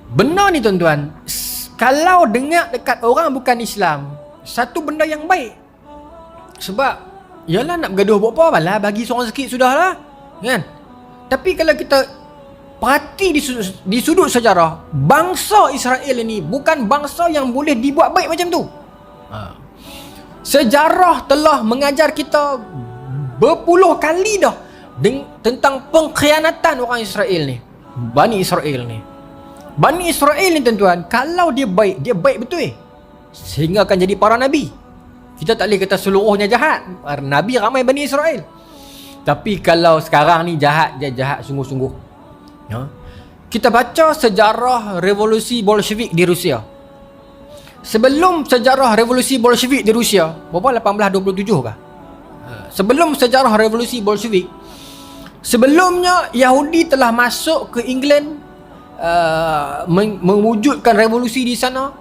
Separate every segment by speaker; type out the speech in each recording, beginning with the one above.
Speaker 1: Benar ni tuan-tuan. Kalau dengar dekat orang bukan Islam, satu benda yang baik. Sebab yalah nak bergaduh buat apa, balah bagi seorang sikit sudahlah, kan? Tapi kalau kita perhati di sudut sejarah, bangsa Israel ini bukan bangsa yang boleh dibuat baik macam tu. Sejarah telah mengajar kita berpuluh kali dah tentang pengkhianatan orang Israel ni, Bani Israel ni. Bani Israel ni tuan-tuan, kalau dia baik betul sehingga akan jadi para nabi. Kita tak boleh kata seluruhnya jahat. Nabi ramai Bani Israel. Tapi kalau sekarang ni jahat, dia jahat sungguh-sungguh. Kita baca sejarah revolusi Bolshevik di Rusia. Sebelum sejarah revolusi Bolshevik di Rusia, berapa 1827 kah? Sebelum sejarah revolusi Bolshevik, sebelumnya Yahudi telah masuk ke England, mewujudkan revolusi di sana.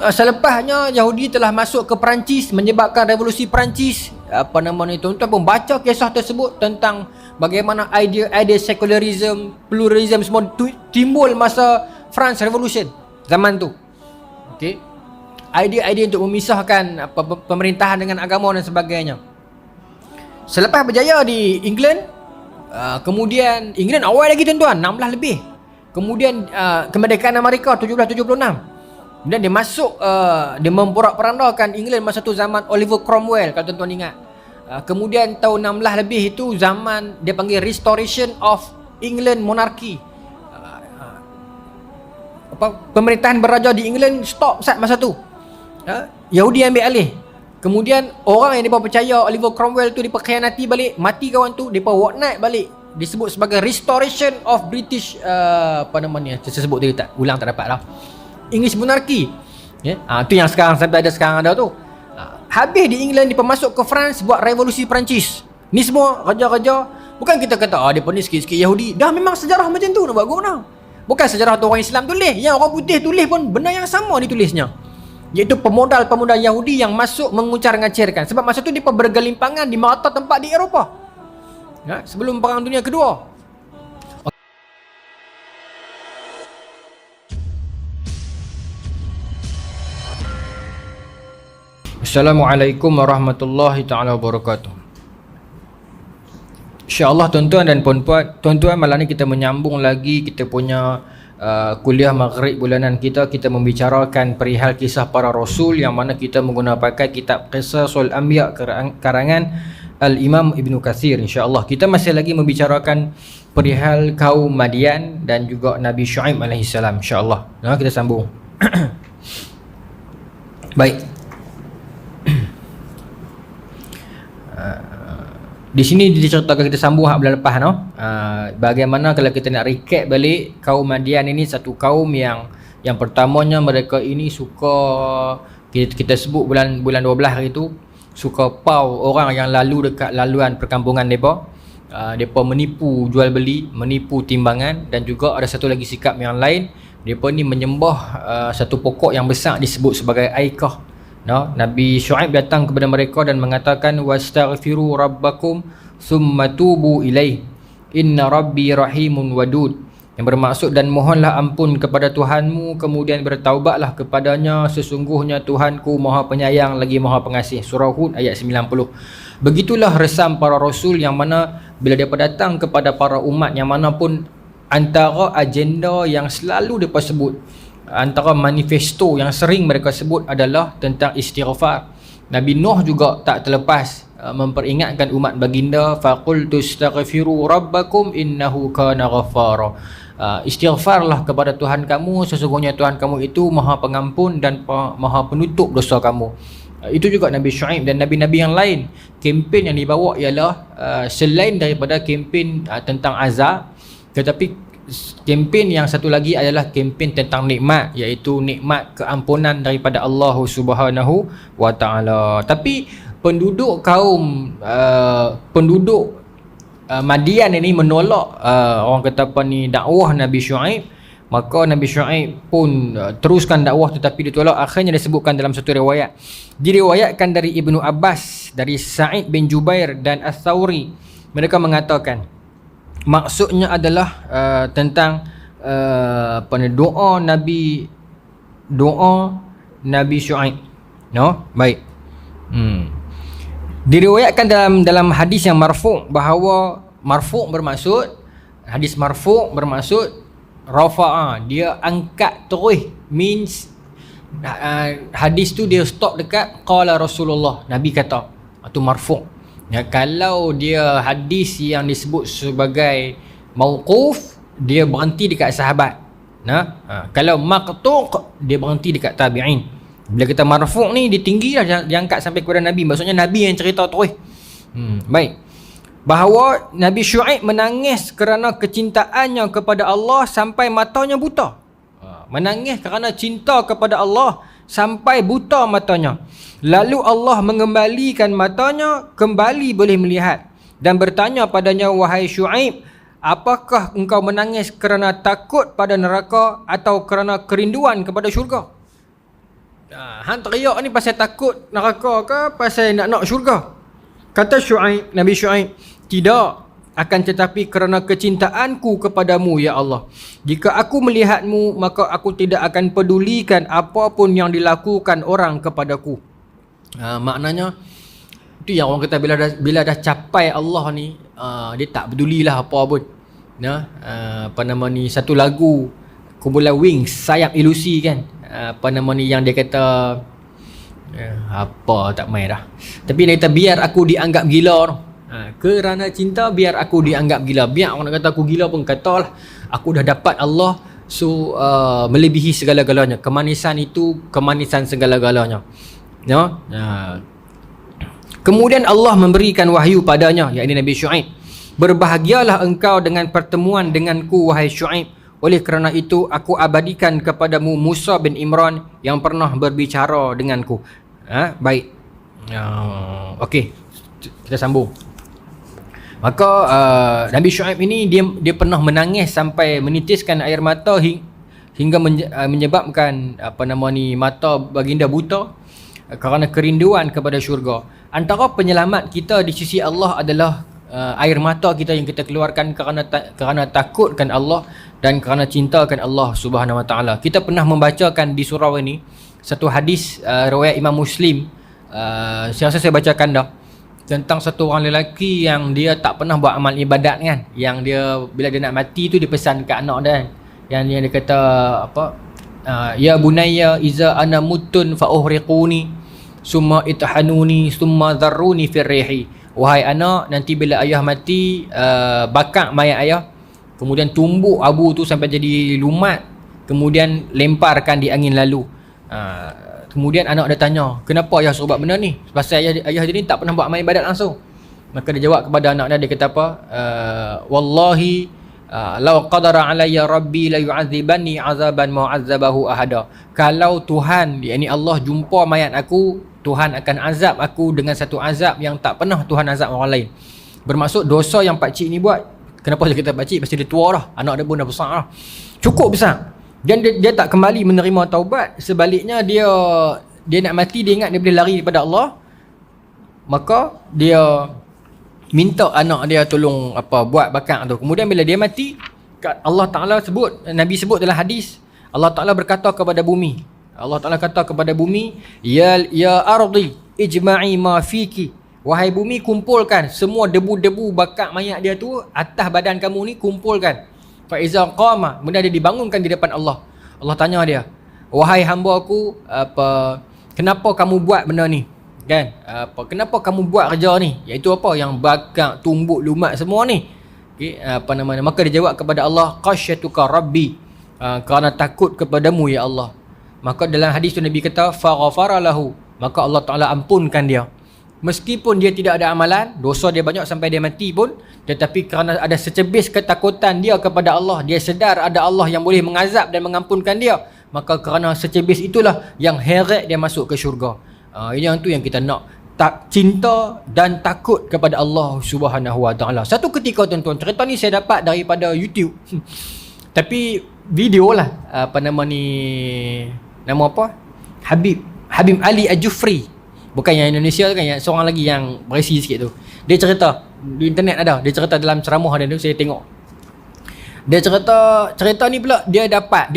Speaker 1: Selepasnya Yahudi telah masuk ke Perancis, menyebabkan revolusi Perancis. Tuan-tuan pun baca kisah tersebut tentang bagaimana idea secularism, pluralism semua timbul masa France Revolution zaman tu. Okey. Idea-idea untuk memisahkan pemerintahan dengan agama dan sebagainya. Selepas berjaya di England, kemudian England awal lagi tuan-tuan, 16 lebih. Kemudian kemerdekaan Amerika 1776. Kemudian dia masuk, dia memporak-porandakan England masa tu zaman Oliver Cromwell, kalau tuan-tuan ingat. Kemudian tahun 16 lebih itu zaman dia panggil Restoration of England Monarchy. Pemerintahan beraja di England stop saat masa tu. Yahudi ambil alih. Kemudian orang yang mereka percaya Oliver Cromwell tu mereka khianati balik, mati kawan tu, mereka naik balik. Disebut sebagai Restoration of British saya sebut tadi tak ulang, tak dapat lah, English Monarchy. Tu yang sekarang sampai ada sekarang ada tu. Habis di England dia masuk ke France buat revolusi Perancis. Ni semua raja-raja, bukan kita kata depa ni sikit-sikit Yahudi. Dah memang sejarah macam tu nak buat guna. Bukan sejarah tu orang Islam tulis, yang orang putih tulis pun benda yang sama ditulisnya. Iaitu pemodal-pemodal Yahudi yang masuk mengucar-ngacirkan. Sebab masa tu mereka bergelimpangan di merata tempat di Eropah. Sebelum Perang Dunia Kedua. Assalamualaikum warahmatullahi ta'ala wabarakatuh. InsyaAllah tuan-tuan dan puan-puan, tuan-tuan, malam ni kita menyambung lagi kita punya kuliah maghrib bulanan kita. Kita membicarakan perihal kisah para rasul, yang mana kita menggunakan kitab Qisasul Anbiya karangan Al-Imam Ibn Kathir. InsyaAllah kita masih lagi membicarakan perihal kaum Madian dan juga Nabi Syuaib AS. InsyaAllah kita sambung. Baik. Di sini diceritakan, kita sambung hak bulan lepas bagaimana kalau kita nak recap balik, kaum Madian ini satu kaum yang pertamanya mereka ini suka, kita sebut bulan 12 hari tu, suka pau orang yang lalu dekat laluan perkampungan mereka. Mereka menipu jual beli, menipu timbangan, dan juga ada satu lagi sikap yang lain, mereka ni menyembah satu pokok yang besar disebut sebagai Aikah. Nabi Syuaib datang kepada mereka dan mengatakan, wastaghfiru rabbakum thumma tubu ilaih inna rabbi rahimun wadud, yang bermaksud dan mohonlah ampun kepada Tuhanmu, kemudian bertaubatlah kepadanya, sesungguhnya Tuhanku Maha Penyayang lagi Maha Pengasih. Surah Hud ayat 90. Begitulah resam para rasul, yang mana bila mereka datang kepada para umat yang mana pun, antara agenda yang selalu mereka sebut, antara manifesto yang sering mereka sebut adalah tentang istighfar. Nabi Nuh juga tak terlepas memperingatkan umat baginda, faqultu astaghfiru rabbakum innahu kana ghaffara. Istighfarlah kepada Tuhan kamu, sesungguhnya Tuhan kamu itu Maha Pengampun dan Maha Penutup dosa kamu. Itu juga Nabi Syuaib dan nabi-nabi yang lain. Kempen yang dibawa ialah selain daripada kempen tentang azab, tetapi kempen yang satu lagi adalah kempen tentang nikmat, iaitu nikmat keampunan daripada Allah Subhanahu wa taala. Tapi penduduk kaum Madian ini menolak orang kata apa ni, dakwah Nabi Syuaib. Maka Nabi Syuaib pun teruskan dakwah, tetapi ditolak. Akhirnya disebutkan dalam satu riwayat, diriwayatkan dari Ibnu Abbas, dari Sa'id bin Jubair dan Ats-Tsauri, mereka mengatakan maksudnya adalah tentang doa Nabi Syuaib. No, baik. Diriwayatkan dalam hadis yang marfu' bahawa marfu' bermaksud rafa'a, dia angkat terus, means hadis tu dia stop dekat qala Rasulullah, Nabi kata, itu marfu'. Ya, kalau dia hadis yang disebut sebagai mauquf, dia berhenti dekat sahabat. Kalau maqtu' dia berhenti dekat tabi'in. Bila kita marfu' ni dia tinggi lah, dia angkat sampai kepada Nabi, maksudnya Nabi yang cerita terus. Baik. Bahawa Nabi Syuaib menangis kerana kecintaannya kepada Allah sampai matanya buta. Menangis kerana cinta kepada Allah sampai buta matanya. Lalu Allah mengembalikan matanya, kembali boleh melihat, dan bertanya padanya, wahai Syuaib, apakah engkau menangis kerana takut pada neraka atau kerana kerinduan kepada syurga? Hang teriak ni pasal takut neraka ke pasal nak syurga? Kata Nabi Syuaib, tidak, akan tetapi kerana kecintaanku kepadamu ya Allah. Jika aku melihatmu, maka aku tidak akan pedulikan apapun yang dilakukan orang kepadaku. Maknanya itu yang orang kata, bila dah capai Allah ni, dia tak pedulilah apa pun. Satu lagu kumpulan Wings, Sayap Ilusi kan, yang dia kata tak main dah, tapi dia kata biar aku dianggap gila tu. Kerana cinta biar aku dianggap gila, biar orang nak kata aku gila pun katalah, aku dah dapat Allah, so melebihi segala-galanya. Kemanisan itu kemanisan segala-galanya. Kemudian Allah memberikan wahyu padanya, yakni Nabi Syuaib, berbahagialah engkau dengan pertemuan denganku wahai Syuaib, oleh kerana itu aku abadikan kepadamu Musa bin Imran yang pernah berbicara denganku. Baik. Okey, kita sambung. Maka Nabi Syuaib ini dia pernah menangis sampai menitiskan air mata hingga menyebabkan mata baginda buta kerana kerinduan kepada syurga. Antara penyelamat kita di sisi Allah adalah air mata kita yang kita keluarkan kerana takutkan Allah dan kerana cintakan Allah Subhanahu Wa Taala. Kita pernah membacakan di surau ini satu hadis riwayat Imam Muslim, saya rasa saya bacakan dah, tentang satu orang lelaki yang dia tak pernah buat amal ibadat kan, yang dia bila dia nak mati tu dia pesan kat anak dia, yang dia kata ya bunayya iza ana mutun fa uhriquni summa ithanuni summa dharruni fir rihi. Wahai anak, nanti bila ayah mati, bakar mayat ayah, kemudian tumbuk abu tu sampai jadi lumat, kemudian lemparkan di angin lalu. Kemudian anak dia tanya, kenapa ayah suruh buat benda ni? Pasal ayah dia ni tak pernah buat amal ibadat langsung. Maka dia jawab kepada anak dia kata apa? Wallahi law qadara alayya rabbi la yu'adzibanni azaban mu'azzabahu ahada. Kalau Tuhan, yakni Allah, jumpa mayat aku, Tuhan akan azab aku dengan satu azab yang tak pernah Tuhan azab orang lain. Bermaksud dosa yang pakcik ni buat, kenapa dia kata pakcik? Pasal dia tua dah, anak dia pun dah besar dah, cukup besar. Dan dia tak kembali menerima taubat. Sebaliknya dia nak mati, dia ingat dia boleh lari daripada Allah, maka dia minta anak dia tolong buat bakar tu. Kemudian bila dia mati, Allah Ta'ala sebut, Nabi sebut dalam hadis, Allah Ta'ala berkata kepada bumi, Allah Ta'ala kata kepada bumi, ya ardi ijma'i ma fiki, wahai bumi, kumpulkan semua debu-debu bakar mayat dia tu atas badan kamu ni, kumpulkan. Fa iza qama, benda dia dibangunkan di depan Allah. Allah tanya dia, wahai hamba aku, kenapa kamu buat benda ni? Kan? Kenapa kamu buat kerja ni? Iaitu apa? Yang bakar, tumbuk, lumat semua ni. Okay, maka dia jawab kepada Allah, qasyatuka rabbi, kerana takut kepadamu ya Allah. Maka dalam hadis tu Nabi kata, faghfara lahu, maka Allah Ta'ala ampunkan dia. Meskipun dia tidak ada amalan, dosa dia banyak sampai dia mati pun, tetapi kerana ada secebis ketakutan dia kepada Allah, dia sedar ada Allah yang boleh mengazab dan mengampunkan dia, maka kerana secebis itulah yang heret dia masuk ke syurga. Yang tu yang kita nak, tak cinta dan takut kepada Allah Subhanahu Wa Taala. Satu ketika tuan-tuan, cerita ni saya dapat daripada YouTube. Tapi video lah, nama apa? Habib Ali Al-Jufri. Bukan yang Indonesia kan, yang seorang lagi yang berisi sikit tu. Dia cerita di internet ada, dia cerita dalam ceramah dia tu, saya tengok. Dia cerita ni pula dia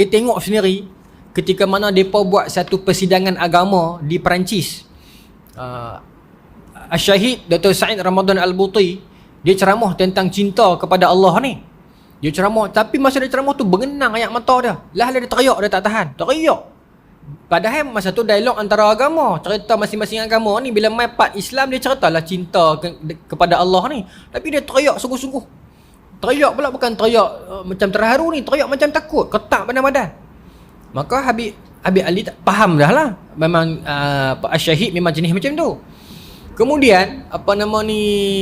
Speaker 1: tengok sendiri ketika mana depa buat satu persidangan agama di Perancis. Syahid Dr. Said Ramadan Al-Buti, dia ceramah tentang cinta kepada Allah ni. Dia ceramah, tapi masa dia ceramah tu bengenang ayat mata dia. Lah dia teriak, dia tak tahan. Teriak. Padahal masa tu dialog antara agama, cerita masing-masing agama ni, bila mai part Islam dia ceritalah cinta kepada Allah ni. Tapi dia teriak sungguh-sungguh. Teriak pula bukan teriak macam terharu ni, teriak macam takut, ketak badan-badan. Maka Habib Ali tak faham dah lah. Memang Syahid memang jenis macam tu. Kemudian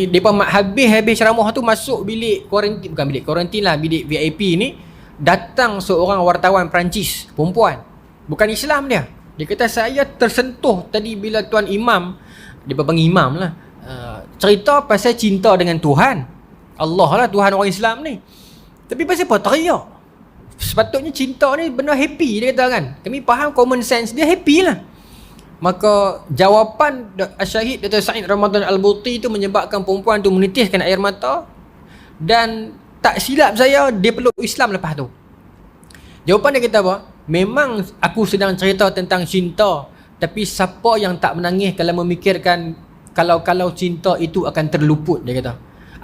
Speaker 1: depa habis ceramah tu masuk bilik kuarantin, bukan bilik kuarantin lah, bilik VIP ni. Datang seorang wartawan Perancis, perempuan, bukan Islam dia. Dia kata saya tersentuh tadi bila tuan imam, dia panggil imam lah, cerita pasal cinta dengan Tuhan Allah lah, Tuhan orang Islam ni. Tapi pasal apa teriak? Sepatutnya cinta ni benda happy, dia kata kan. Kami faham common sense dia happy lah. Maka jawapan Syahid Dr. Said Ramadan Al-Buti itu menyebabkan perempuan tu menitiskan air mata. Dan tak silap saya, dia peluk Islam lepas tu. Jawapan dia kata apa? Memang aku sedang cerita tentang cinta, tapi siapa yang tak menangis kalau memikirkan kalau cinta itu akan terluput, dia kata.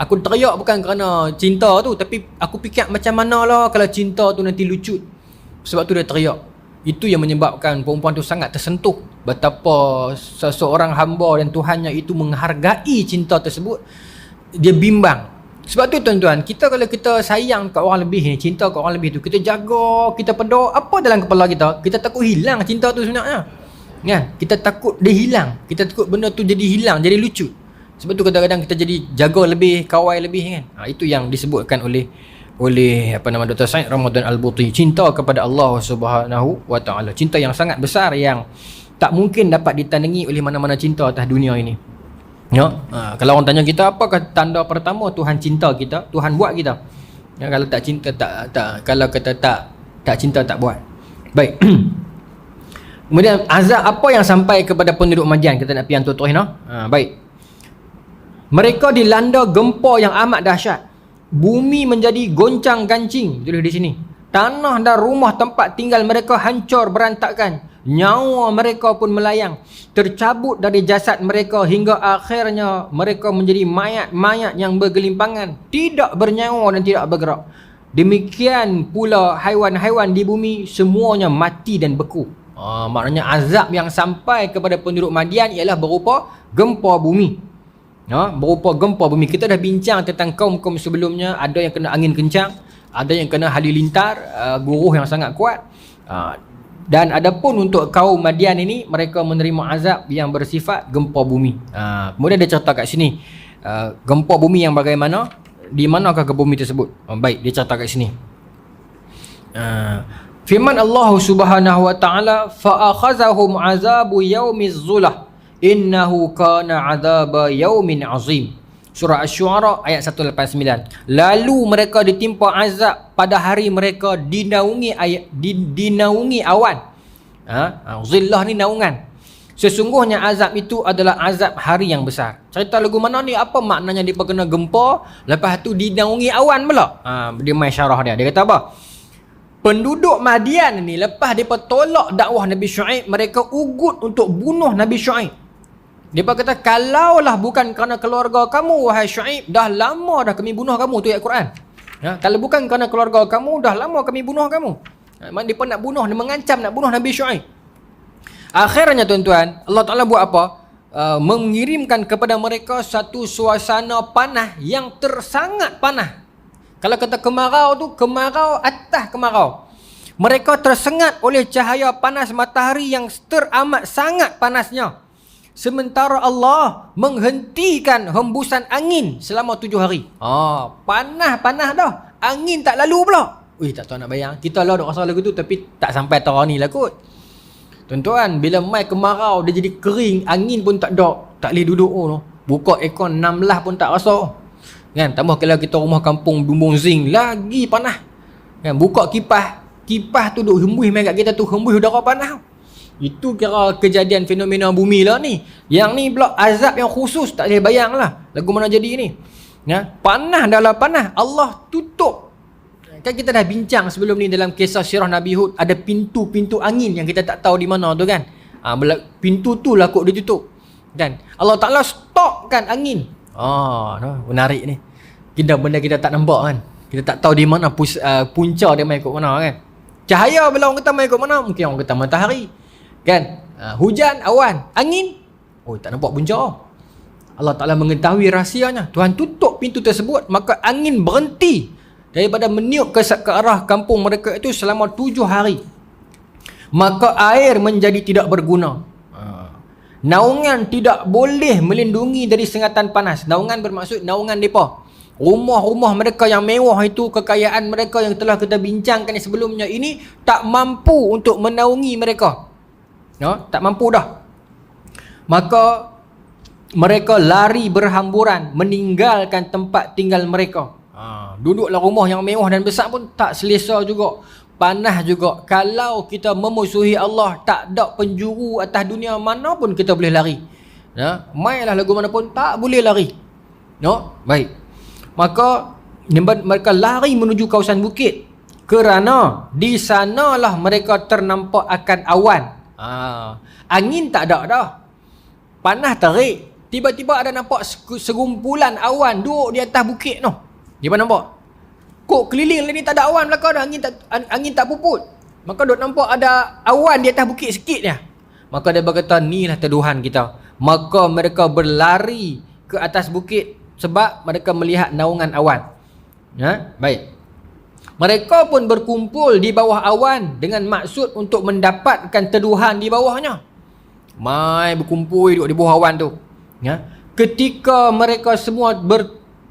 Speaker 1: Aku teriak bukan kerana cinta tu, tapi aku fikir macam mana lah kalau cinta tu nanti lucut. Sebab tu dia teriak. Itu yang menyebabkan perempuan tu sangat tersentuh betapa seseorang hamba dan Tuhannya itu menghargai cinta tersebut. Dia bimbang. Sebab tu tuan-tuan, kalau kita sayang kat orang lebih ni, cinta kat orang lebih tu, kita jaga, kita pedok apa dalam kepala kita, kita takut hilang cinta tu sebenarnya. Kan? Kita takut dia hilang. Kita takut benda tu jadi hilang, jadi lucut. Sebab tu kadang-kadang kita jadi jaga lebih, kawal lebih kan. Itu yang disebutkan oleh Dr. Said Ramadan Al-Buti, cinta kepada Allah Subhanahu wa taala. Cinta yang sangat besar yang tak mungkin dapat ditandingi oleh mana-mana cinta atas dunia ini. Ya. Kalau orang tanya kita apakah tanda pertama Tuhan cinta kita, Tuhan buat kita. Ya, kalau tak cinta kalau kata tak cinta tak buat. Baik. Kemudian azab apa yang sampai kepada penduduk Madian, kita nak pian tutup baik. Mereka dilanda gempa yang amat dahsyat. Bumi menjadi goncang-gancing, tulis di sini. Tanah dan rumah tempat tinggal mereka hancur berantakan. Nyawa mereka pun melayang, tercabut dari jasad mereka hingga akhirnya mereka menjadi mayat-mayat yang bergelimpangan, tidak bernyawa dan tidak bergerak. Demikian pula haiwan-haiwan di bumi semuanya mati dan beku. Maknanya azab yang sampai kepada penduduk Madian ialah berupa gempa bumi. Berupa gempa bumi. Kita dah bincang tentang kaum-kaum sebelumnya. Ada yang kena angin kencang, ada yang kena halilintar, guruh yang sangat kuat. Dan adapun untuk kaum Madian ini, mereka menerima azab yang bersifat gempa bumi. Kemudian dia cerita kat sini gempa bumi yang bagaimana, di manakah gempa bumi tersebut. Baik, dia cerita kat sini. Firman Allah Subhanahu wa taala, fa akhazahum azabu yaumiz zulah innahu kana azaba yaumin azim. Surah Asy-Syu'ara ayat 189. Lalu mereka ditimpa azab pada hari mereka dinaungi awan. Zillah ni naungan. Sesungguhnya azab itu adalah azab hari yang besar. Cerita lagu mana ni, apa maknanya dia kena gempa, lepas tu dinaungi awan pula. Dia main syarah dia. Dia kata apa? Penduduk Madian ni lepas mereka tolak dakwah Nabi Syuaib, mereka ugut untuk bunuh Nabi Syuaib. Dia kata, kalaulah bukan kerana keluarga kamu wahai Syuaib, dah lama dah kami bunuh kamu. Tu ayat Quran. Kalau bukan kerana keluarga kamu, dah lama kami bunuh kamu. Dia pun nak bunuh, dia mengancam nak bunuh Nabi Syuaib. Akhirnya tuan-tuan, Allah Ta'ala buat apa? Mengirimkan kepada mereka satu suasana panas yang tersangat panas. Kalau kata kemarau tu, kemarau atas kemarau. Mereka tersengat oleh cahaya panas matahari yang teramat sangat panasnya. Sementara Allah menghentikan hembusan angin selama 7 hari. Panas dah. Angin tak lalu pula. Tak tahu nak bayang. Kita lah duk rasa lagu tu, tapi tak sampai tahun ni lah kot. Tuan-tuan, bila mai kemarau, dia jadi kering. Angin pun tak ada. Tak boleh duduk. Buka aircon 16 pun tak rasa. Kan? Tambah kalau kita rumah kampung bumbung zinc, lagi panas. Kan? Buka kipas. Kipas tu duk hembus main kat kita tu. Hembus udara panas. Itu kira kejadian fenomena bumi lah ni. Yang ni pula azab yang khusus, tak boleh bayang lah lagu mana jadi ni. Panas dalam panas, Allah tutup Kan kita dah bincang sebelum ni dalam kisah sirah Nabi Hud, ada pintu-pintu angin yang kita tak tahu di mana tu kan. Pintu tu lah kok ditutup. Kan? Allah Ta'ala stopkan angin. Menarik ni. Benda kita tak nampak kan. Kita tak tahu di mana punca dia main ikut mana kan. Cahaya bila orang kata main ikut mana, mungkin orang kata matahari. Kan? Hujan, awan, angin. Tak nampak punca. Allah Ta'ala mengetahui rahsianya. Tuhan tutup pintu tersebut, maka angin berhenti daripada meniup ke arah kampung mereka itu selama 7 hari. Maka air menjadi tidak berguna. Naungan tidak boleh melindungi dari sengatan panas. Naungan bermaksud naungan mereka. Rumah-rumah mereka yang mewah itu, kekayaan mereka yang telah kita bincangkan sebelumnya ini, tak mampu untuk menaungi mereka. Tak mampu dah. Maka mereka lari berhamburan, meninggalkan tempat tinggal mereka. Duduklah rumah yang mewah dan besar pun tak selesa juga. Panas juga. Kalau kita memusuhi Allah, tak ada penjuru atas dunia mana pun kita boleh lari. Mainlah lagu mana pun tak boleh lari. Baik. Maka mereka lari menuju kawasan bukit, kerana di sanalah mereka ternampak akan awan. Angin tak ada dah. Panas terik. Tiba-tiba ada nampak segumpulan awan duduk di atas bukit tu. Dia nampak. Kok keliling ni tak ada awan belakang dah, angin tak puput. Maka duk nampak ada awan di atas bukit sikit je. Maka dia berkata, inilah Tuhan kita. Maka mereka berlari ke atas bukit sebab mereka melihat naungan awan. Baik. Mereka pun berkumpul di bawah awan dengan maksud untuk mendapatkan teduhan di bawahnya. Mai berkumpul duduk di bawah awan tu. Ketika mereka semua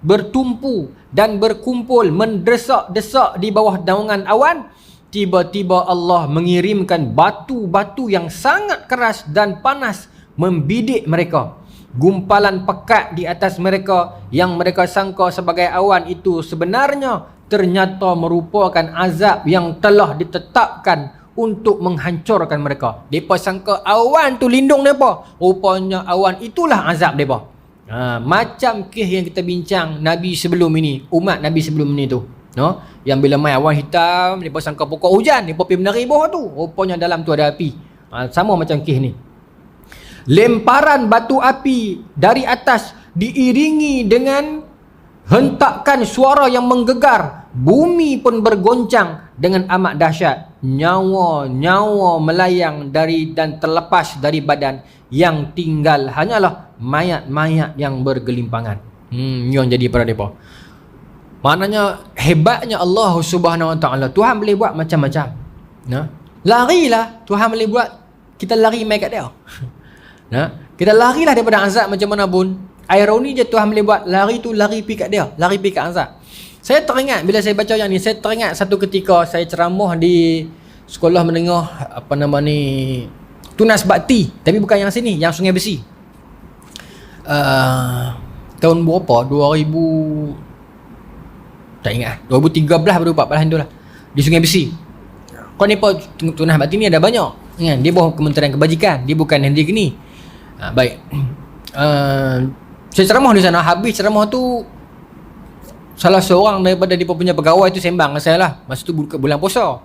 Speaker 1: bertumpu dan berkumpul mendesak-desak di bawah naungan awan, tiba-tiba Allah mengirimkan batu-batu yang sangat keras dan panas membidik mereka. Gumpalan pekat di atas mereka yang mereka sangka sebagai awan itu sebenarnya ternyata merupakan azab yang telah ditetapkan untuk menghancurkan mereka. Mereka sangka awan tu lindung mereka, rupanya awan itulah azab mereka. Macam kes yang kita bincang Nabi sebelum ini, umat Nabi sebelum ini tu, yang bila main awan hitam, mereka sangka pokok hujan, mereka pergi menari bawah tu, rupanya dalam tu ada api. Sama macam kes ni. Lemparan batu api dari atas diiringi dengan hentakan suara yang menggegar. Bumi pun bergoncang dengan amat dahsyat. Nyawa-nyawa melayang dan terlepas dari badan. Yang tinggal hanyalah mayat-mayat yang bergelimpangan. Yang jadi pada mereka. Maknanya hebatnya Allah Subhanahu Wa Taala. Tuhan boleh buat macam-macam. Larilah. Tuhan boleh buat. Kita lari mai kat dia. Kita larilah daripada azab macam mana pun. Ironi je Tuhan boleh buat. Lari tu lari pergi kat dia. Lari pergi kat azab. Saya teringat bila saya baca yang ni, saya teringat satu ketika saya ceramah di sekolah menengah Tunas Bakti, tapi bukan yang sini, yang Sungai Besi. Tahun berapa? 2000 tak ingat. 2013 baru 14 tu lah. Di Sungai Besi. Kau ni apa Tunas Bakti ni ada banyak. Kan? Dia bawah Kementerian Kebajikan, dia bukan Henry Geni. Baik. Saya ceramah di sana. Habis ceramah tu, salah seorang daripada dia punya pegawai tu sembang dengan saya lah. Masa tu bulan puasa.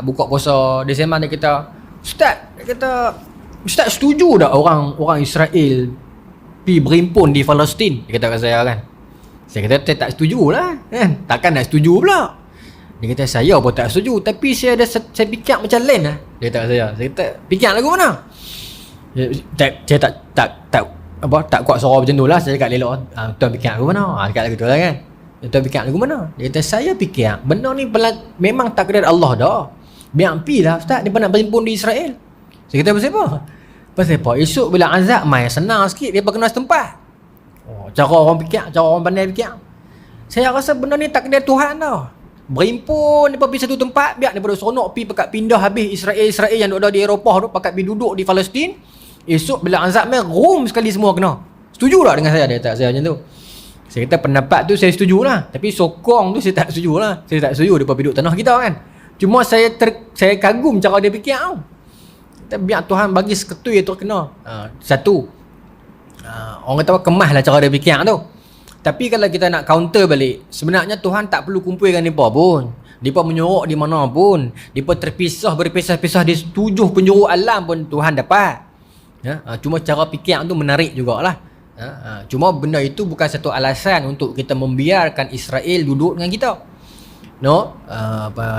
Speaker 1: Buka puasa, dia sembang, dia kata, Ustaz setuju tak orang Israel pergi berimpun di Palestin? Dia kata kat saya kan. Saya kata saya tak setuju lah kan? Takkan nak setuju pula. Dia kata saya pun tak setuju, tapi saya fikir macam lain lah. Dia kata kat saya kata fikir lagu mana? Saya tak kuat suara macam tu lah. Saya cakap elok, tuan fikir lagu mana? Cakap lagu tu lah kan. Tuan fikir lagu mana? Dia kata saya fikir benda ni memang takdir Allah dah. Biar pi lah Ustaz, dia nak berimpun di Israel. Saya kata pasal apa? Pasal apa? Esok bila azab mai senang sikit, dia kena setempat. Cara orang fikir, cara orang pandai fikir. Saya rasa benda ni takdir Tuhan dah. Berimpun dia pergi satu tempat, biar daripada seronok pakat pindah habis Israel yang duduk di Eropah tu pakat pergi duduk di Palestin. Esok bila azab mai rum sekali semua kena. Setuju tak dengan saya? Dia tak saya macam tu. Saya kata pendapat tu saya setuju lah, tapi sokong tu saya tak setuju lah. Saya tak setuju dia pergi duduk tanah kita kan. Cuma saya kagum cara dia fikir tau. Biar Tuhan bagi seketui tu kena. Satu, orang kata kemas lah cara dia fikir tu. Tapi kalau kita nak counter balik, sebenarnya Tuhan tak perlu kumpulkan mereka pun. Depa menyorok di mana pun, depa berpisah-pisah di 7 penjuru alam pun Tuhan dapat. Cuma cara fikir tu menarik jugalah. Cuma benda itu bukan satu alasan untuk kita membiarkan Israel duduk dengan kita.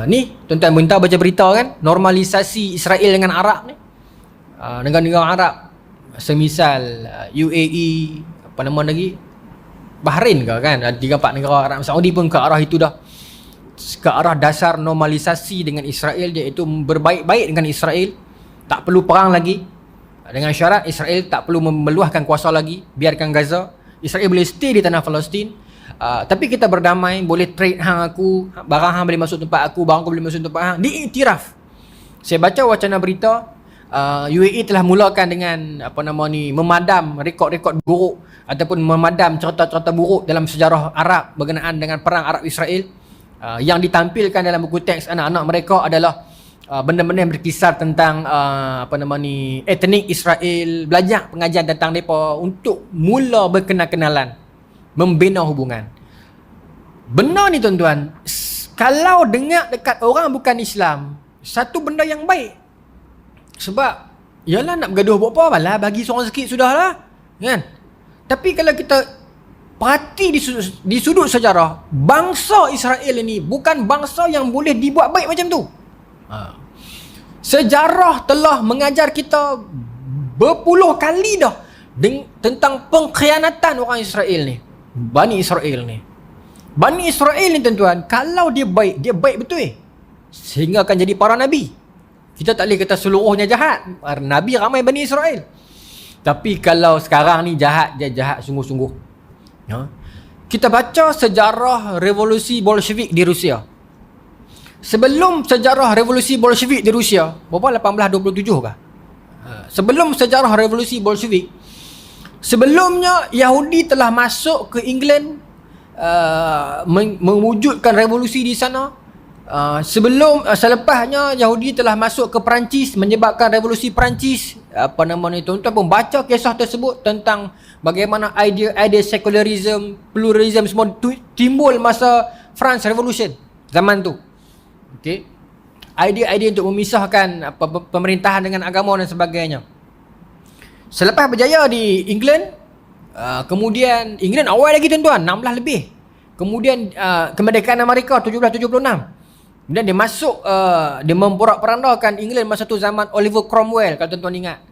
Speaker 1: Ni tuan-tuan minta baca berita kan, normalisasi Israel dengan Arab ni. Negara-negara Arab semisal UAE, apa nama lagi, Bahrain ke kan, ada 3-4 negara Arab, Saudi pun ke arah itu dah, ke arah dasar normalisasi dengan Israel, iaitu berbaik-baik dengan Israel, tak perlu perang lagi, dengan syarat Israel tak perlu meluahkan kuasa lagi, biarkan Gaza, Israel boleh stay di tanah Palestin. Tapi kita berdamai, boleh trade hang aku, barang hang boleh masuk tempat aku, barang aku boleh masuk tempat hang, diiktiraf. Saya baca wacana berita, UAE telah mulakan dengan memadam rekod-rekod buruk ataupun memadam cerita-cerita buruk dalam sejarah Arab berkenaan dengan perang Arab Israel. Yang ditampilkan dalam buku teks anak-anak mereka adalah benda-benda yang berkisar tentang etnik Israel, belajar pengajian tentang mereka untuk mula berkenal-kenalan, membina hubungan. Benar ni tuan-tuan, kalau dengar dekat orang bukan Islam, satu benda yang baik. Sebab yalah, nak bergaduh buat apa, balah bagi seorang sikit sudahlah, kan? Tapi kalau kita perhati di sudut sejarah, bangsa Israel ini bukan bangsa yang boleh dibuat baik macam tu. Sejarah telah mengajar kita berpuluh kali dah tentang pengkhianatan orang Israel ni, Bani Israel ni. Bani Israel ni tuan-tuan, kalau dia baik betul sehingga akan jadi para nabi. Kita tak boleh kata seluruhnya jahat, nabi ramai Bani Israel. Tapi kalau sekarang ni jahat, dia jahat sungguh-sungguh. Kita baca sejarah revolusi Bolshevik di Rusia. Sebelum sejarah revolusi Bolshevik di Rusia, berapa, 1827 kah? Sebelum sejarah revolusi Bolshevik, sebelumnya Yahudi telah masuk ke England, mewujudkan revolusi di sana. Selepasnya Yahudi telah masuk ke Perancis, menyebabkan revolusi Perancis. Tuan-tuan pun baca kisah tersebut tentang bagaimana idea secularism, pluralism semua timbul masa France Revolution zaman tu. Okey. Idea-idea untuk memisahkan pemerintahan dengan agama dan sebagainya. Selepas berjaya di England, kemudian England awal lagi tuan-tuan, 16 lebih. Kemudian kemerdekaan Amerika 1776. Kemudian dia masuk, dia memporak-porandakan England masa tu zaman Oliver Cromwell, kalau tuan-tuan ingat.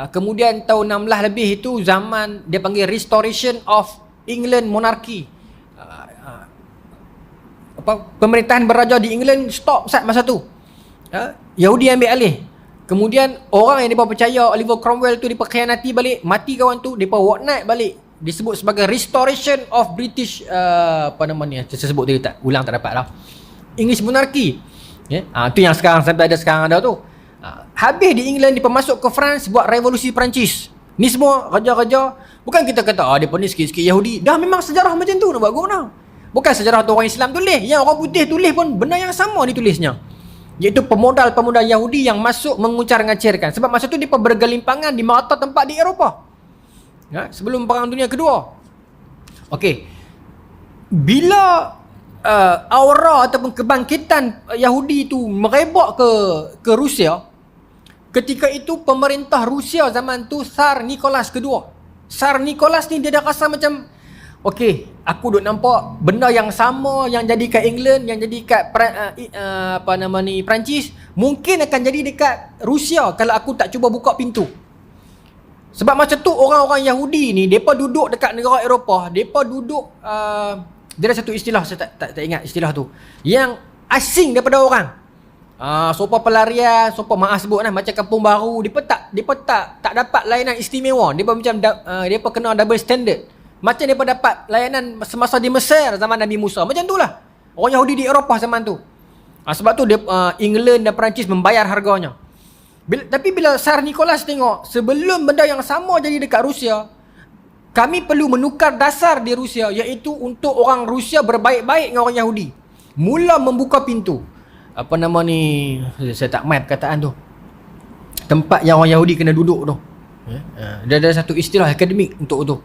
Speaker 1: Kemudian tahun 16 lebih itu zaman dia panggil Restoration of England Monarchy. Pemerintahan beraja di England stop saat masa tu. Yahudi ambil alih. Kemudian orang yang mereka percaya Oliver Cromwell tu dipekhianati balik, mati kawan tu, mereka naik balik. Disebut sebagai Restoration of British saya sebut tadi tak ulang, tak dapat lah, English Monarchy. Tu yang sekarang sampai ada sekarang ada tu. Habis di England, dia masuk ke France buat revolusi Perancis. Ni semua raja-raja, bukan kita kata depa ni sikit-sikit Yahudi. Dah memang sejarah macam tu nak buat guna. Bukan sejarah tu orang Islam tulis, yang orang putih tulis pun benda yang sama ditulisnya. Iaitu pemodal-pemodal Yahudi yang masuk mengucar-ngacirkan. Sebab masa tu depa bergelimpangan di merata tempat di Eropah. Sebelum Perang Dunia Kedua. Okey. Bila aura ataupun kebangkitan Yahudi tu merebak ke Rusia, ketika itu pemerintah Rusia zaman tu Tsar Nicholas kedua. Tsar Nicholas ni dia dah rasa macam, okey, aku duk nampak benda yang sama yang jadi kat England, yang jadi kat Perancis, mungkin akan jadi dekat Rusia kalau aku tak cuba buka pintu. Sebab masa tu orang-orang Yahudi ni, depa duduk dekat negara Eropah, depa duduk dia ada satu istilah, saya tak ingat istilah tu, yang asing daripada orang. Sopa pelarian, sopa maaf sebut lah, macam kampung baru, depa tak dapat layanan istimewa. Depa macam depa kena double standard. Macam depa dapat layanan semasa di Mesir zaman Nabi Musa. Macam tu lah orang Yahudi di Eropah zaman tu. Sebab tu England dan Perancis membayar harganya. Tapi bila Tsar Nicholas tengok, sebelum benda yang sama jadi dekat Rusia, kami perlu menukar dasar di Rusia, iaitu untuk orang Rusia berbaik-baik dengan orang Yahudi. Mula membuka pintu. Saya tak main perkataan tu, tempat yang orang Yahudi kena duduk tu. Dia ada satu istilah akademik untuk tu.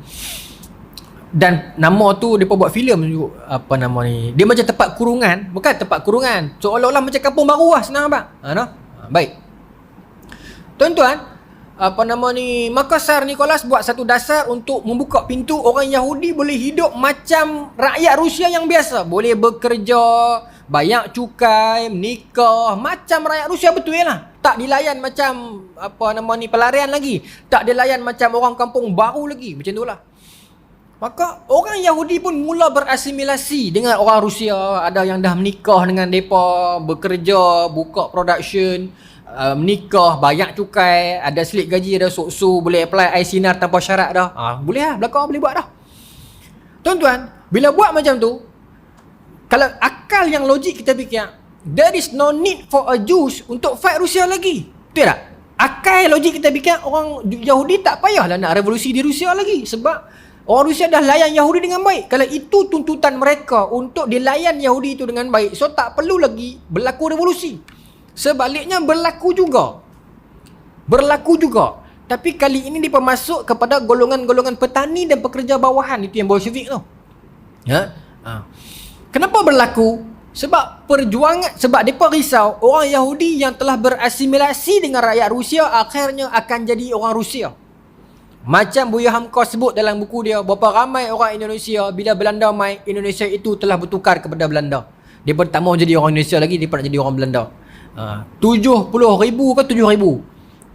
Speaker 1: Dan nama tu depa buat filem apa nama ni. Dia macam tempat kurungan, bukan tempat kurungan. Seolah-olah macam kampung baru lah, senang abang. Baik. Tuan-tuan, apa nama ni, maka Tsar Nicholas buat satu dasar untuk membuka pintu orang Yahudi boleh hidup macam rakyat Rusia yang biasa, boleh bekerja, bayar cukai, menikah macam rakyat Rusia betul lah. Tak dilayan macam apa nama ni pelarian lagi, tak dilayan macam orang kampung baru lagi, macam itulah. Maka orang Yahudi pun mula berasimilasi dengan orang Rusia. Ada yang dah menikah dengan mereka, bekerja, buka production, menikah, bayar cukai, ada slip gaji, ada sokso, boleh apply iSinar tanpa syarat dah. Boleh lah, belakang boleh buat dah. Tuan-tuan, bila buat macam tu, kalau akal yang logik kita fikir, there is no need for a Jews untuk fight Rusia lagi. Betul tak? Akal logik kita fikir, orang Yahudi tak payahlah nak revolusi di Rusia lagi. Sebab orang Rusia dah layan Yahudi dengan baik. Kalau itu tuntutan mereka untuk dilayan Yahudi itu dengan baik, so tak perlu lagi berlaku revolusi. Sebaliknya berlaku juga. Tapi kali ini dia masuk kepada golongan-golongan petani dan pekerja bawahan. Itu yang Bolshevik tu. Kenapa berlaku? Sebab perjuangan, sebab mereka risau orang Yahudi yang telah berasimilasi dengan rakyat Rusia akhirnya akan jadi orang Rusia. Macam Buya Hamka sebut dalam buku dia, berapa ramai orang Indonesia bila Belanda mai, Indonesia itu telah bertukar kepada Belanda. Dia pun tak mau jadi orang Indonesia lagi, dia pun nak jadi orang Belanda. 70,000 ke 7,000.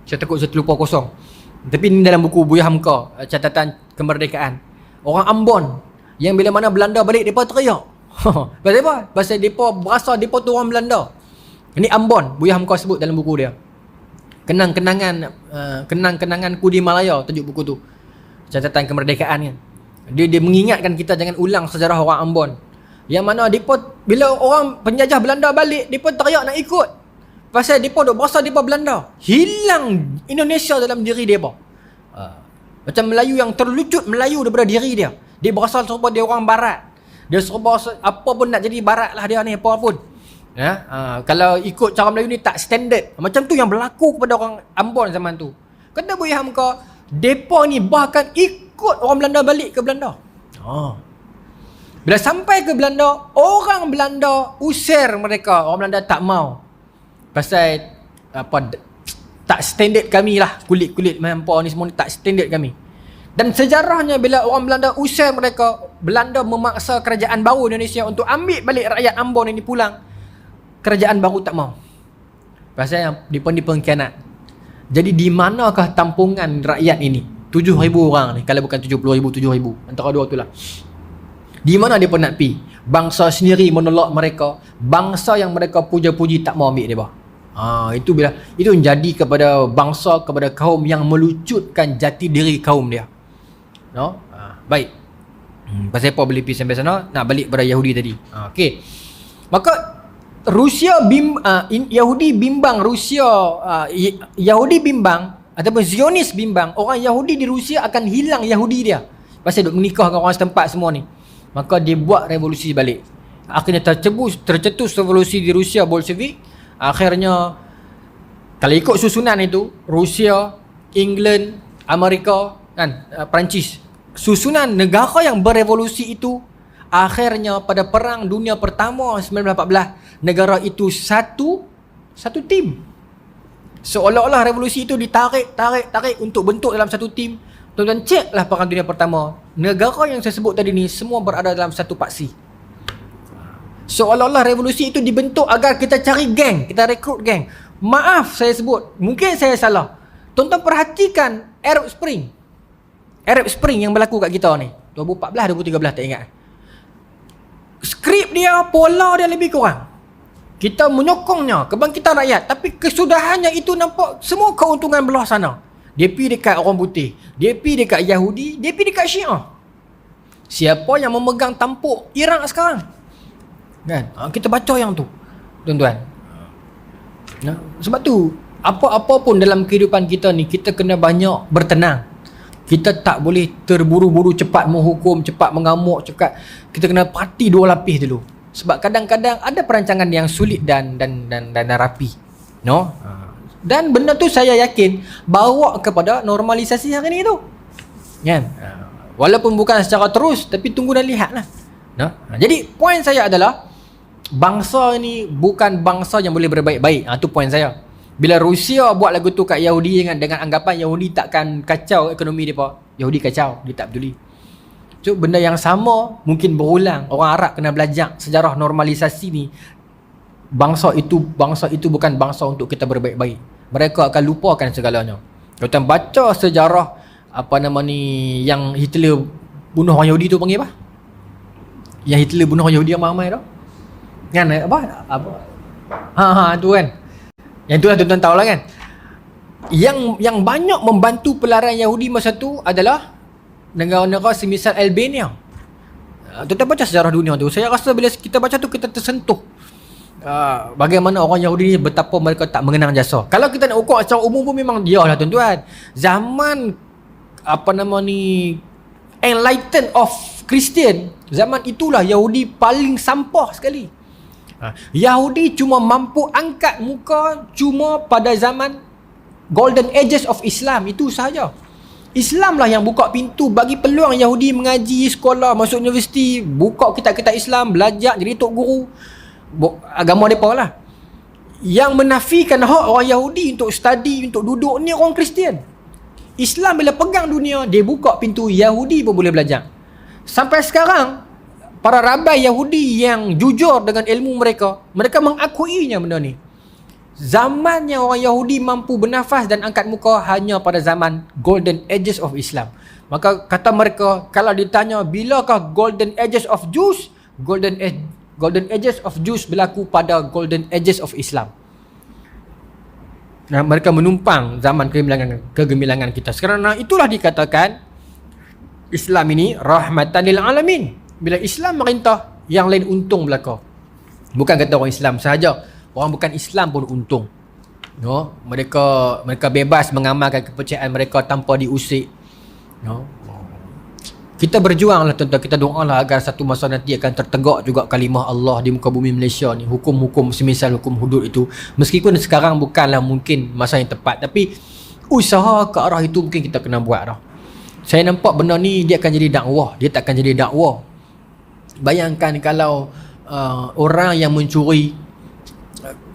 Speaker 1: Saya takut saya terlupa kosong. Tapi ni dalam buku Buya Hamka, catatan kemerdekaan. Orang Ambon yang bila mana Belanda balik, mereka teriak. Pasal apa? Pasal mereka berasa mereka tu orang Belanda. Ini Ambon, Buya Hamka sebut dalam buku dia. Kenang-kenanganku di Malaya, tajuk buku tu. Catatan kemerdekaan kan. Dia mengingatkan kita jangan ulang sejarah orang Ambon. Yang mana depa bila orang penjajah Belanda balik, depa teriak nak ikut. Pasal depa dok berasa depa Belanda. Hilang Indonesia dalam diri depa. Macam Melayu yang terlucut Melayu daripada diri dia. Dia berasa serupa dia orang barat. Dia serupa apa pun nak jadi barat lah dia ni, apa pun. Kalau ikut cara Melayu ni tak standard. Macam tu yang berlaku kepada orang Ambon zaman tu. Kata Buya Hamka, depa ni bahkan ikut orang Belanda balik ke Belanda. Bila sampai ke Belanda, orang Belanda usir mereka. Orang Belanda tak mau. Pasal apa, tak standard kami lah. Kulit-kulit hampa ni semua ni tak standard kami. Dan sejarahnya bila orang Belanda usir mereka, Belanda memaksa kerajaan baru Indonesia untuk ambil balik rakyat Ambon ini pulang. Kerajaan baru tak mau. Pasal yang dia pengkhianat. Jadi di manakah tampungan rakyat ini? 7,000 orang ni. Kalau bukan 70,000, 7,000. Antara dua tu lah. Di mana dia pun nak pi? Bangsa sendiri menolak mereka. Bangsa yang mereka puja-puji tak mau ambil dia. Itu bila itu menjadi kepada bangsa, kepada kaum yang melucutkan jati diri kaum dia. Baik. Pasal apa boleh pi sampai sana? Nak balik pada Yahudi tadi. Okey. Maka Yahudi bimbang Rusia, Yahudi bimbang ataupun Zionis bimbang orang Yahudi di Rusia akan hilang Yahudi dia. Pasal duk menikah dengan orang setempat semua ni. Maka dia buat revolusi balik. Akhirnya tercetus revolusi di Rusia Bolshevik. Akhirnya kalau ikut susunan itu, Rusia, England, Amerika kan, Perancis, susunan negara yang berevolusi itu, akhirnya pada Perang Dunia Pertama 1914, negara itu satu tim. Seolah-olah revolusi itu ditarik untuk bentuk dalam satu tim. Tuan-tuan ceklah Perang Dunia Pertama. Negara yang saya sebut tadi ni semua berada dalam satu paksi. Seolah-olah revolusi itu dibentuk agar kita cari geng, kita rekrut geng. Maaf saya sebut, mungkin saya salah. Tuan-tuan perhatikan Arab Spring. Arab Spring yang berlaku kat kita ni 2014, 2013 tak ingat. Skrip dia, pola dia lebih kurang. Kita menyokongnya, kebangkitan rakyat. Tapi kesudahannya itu nampak semua keuntungan belah sana. Dia pergi dekat orang putih, dia pergi dekat Yahudi, dia pergi dekat Syiah. Siapa yang memegang tampuk Iraq sekarang? Kan? Kita baca yang tu, tuan-tuan. Sebab tu, apa-apa pun dalam kehidupan kita ni, kita kena banyak bertenang. Kita tak boleh terburu-buru cepat menghukum, cepat mengamuk, cepat. Kita kena parti dua lapis dulu. Sebab kadang-kadang ada perancangan yang sulit dan rapi. Dan benda tu saya yakin bawa kepada normalisasi hari ni tu. Kan? Walaupun bukan secara terus, tapi tunggu dan lihatlah. Jadi poin saya adalah bangsa ni bukan bangsa yang boleh berbaik-baik. Itu poin saya. Bila Rusia buat lagu tu kat Yahudi dengan anggapan Yahudi takkan kacau ekonomi mereka, Yahudi kacau, dia tak peduli. So benda yang sama mungkin berulang. Orang Arab kena belajar sejarah normalisasi ni. Bangsa itu bukan bangsa untuk kita berbaik-baik. Mereka akan lupakan segalanya. Kita baca sejarah yang Hitler bunuh orang Yahudi tu panggil apa? Yang Hitler bunuh orang Yahudi yang ramai tu. Kan apa? Tu kan. Yang itulah tuan-tuan tahu lah kan. Yang banyak membantu pelarian Yahudi masa tu adalah negara-negara semisal Albania. Tuan-tuan baca sejarah dunia tu. Saya rasa bila kita baca tu kita tersentuh. Bagaimana orang Yahudi ni betapa mereka tak mengenang jasa. Kalau kita nak ukur secara umum pun memang dia lah tuan-tuan. Zaman enlightened of Christian, zaman itulah Yahudi paling sampah sekali. Yahudi cuma mampu angkat muka cuma pada zaman golden ages of Islam, itu sahaja. Islam lah yang buka pintu bagi peluang Yahudi mengaji, sekolah, masuk universiti, buka kitab-kitab Islam, belajar jadi tok guru agama mereka lah. Yang menafikan hak orang Yahudi untuk study, untuk duduk ni orang Kristian. Islam bila pegang dunia, dia buka pintu Yahudi pun boleh belajar. Sampai sekarang para rabai Yahudi yang jujur dengan ilmu mereka mengakuinya benda ni. Zamannya orang Yahudi mampu bernafas dan angkat muka hanya pada zaman golden ages of Islam. Maka kata mereka, kalau ditanya bilakah golden ages of Jews, golden ages of Jews berlaku pada golden ages of Islam. Mereka menumpang zaman kegemilangan kita. Sekarang itulah dikatakan Islam ini rahmatan lil alamin. Bila Islam merintah, yang lain untung belaka. Bukan kata orang Islam sahaja, orang bukan Islam pun untung. Mereka bebas mengamalkan kepercayaan mereka tanpa diusik. Kita berjuanglah tuan-tuan, kita doalah agar satu masa nanti akan tertegak juga kalimah Allah di muka bumi Malaysia ni. Hukum-hukum semisal hukum hudud itu, meskipun sekarang bukanlah mungkin masa yang tepat, tapi usaha ke arah itu mungkin kita kena buat dah. Saya nampak benda ni dia akan jadi dakwah, dia tak akan jadi dakwah. Bayangkan kalau orang yang mencuri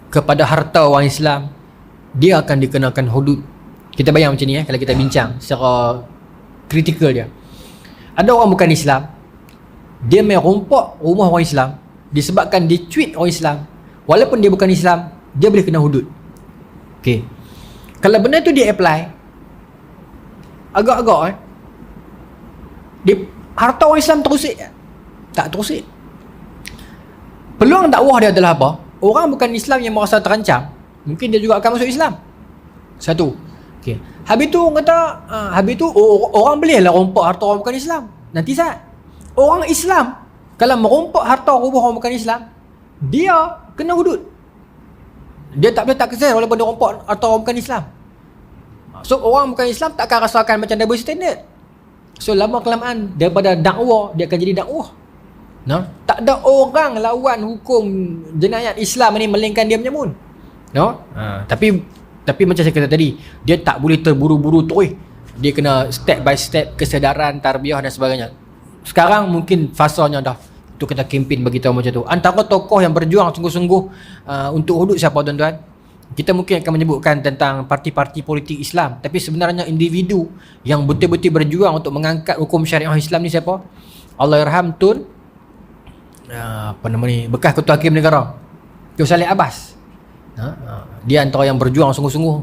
Speaker 1: kepada harta orang Islam, dia akan dikenakan hudud. Kita bayang macam ni kalau kita bincang secara kritikal dia. Ada orang bukan Islam, dia main rompak rumah orang Islam disebabkan dia tweet orang Islam. Walaupun dia bukan Islam, dia boleh kena hudud. Okey. Kalau benda tu dia apply, agak-agak dia harta orang Islam terusik tak terusik. Peluang dakwah dia adalah apa? Orang bukan Islam yang merasa terancam, mungkin dia juga akan masuk Islam. Satu. Okey. Habis tu orang kata, orang boleh lah rompak harta orang bukan Islam. Nanti saat orang Islam kalau merompak harta rumah orang bukan Islam, dia kena hudud. Dia tak boleh tak kesal walaupun dia rompak harta orang bukan Islam. So orang bukan Islam tak akan rasakan macam double standard. So lama kelamaan daripada dakwah, dia akan jadi dakwah. Tak ada orang lawan hukum jenayat Islam ni melainkan dia menyamun. Tapi macam saya kata tadi, dia tak boleh terburu-buru terus. Dia kena step by step, kesedaran, tarbiyah dan sebagainya. Sekarang mungkin fasanya dah untuk kita kempen bagi tahu macam tu. Antara tokoh yang berjuang sungguh-sungguh untuk hudud siapa tuan-tuan? Kita mungkin akan menyebutkan tentang parti-parti politik Islam, tapi sebenarnya individu yang betul-betul berjuang untuk mengangkat hukum syariah Islam ni siapa? Allahyarham Tun bekas Ketua Hakim Negara Tun Saleh Abbas. Dia antara yang berjuang sungguh-sungguh.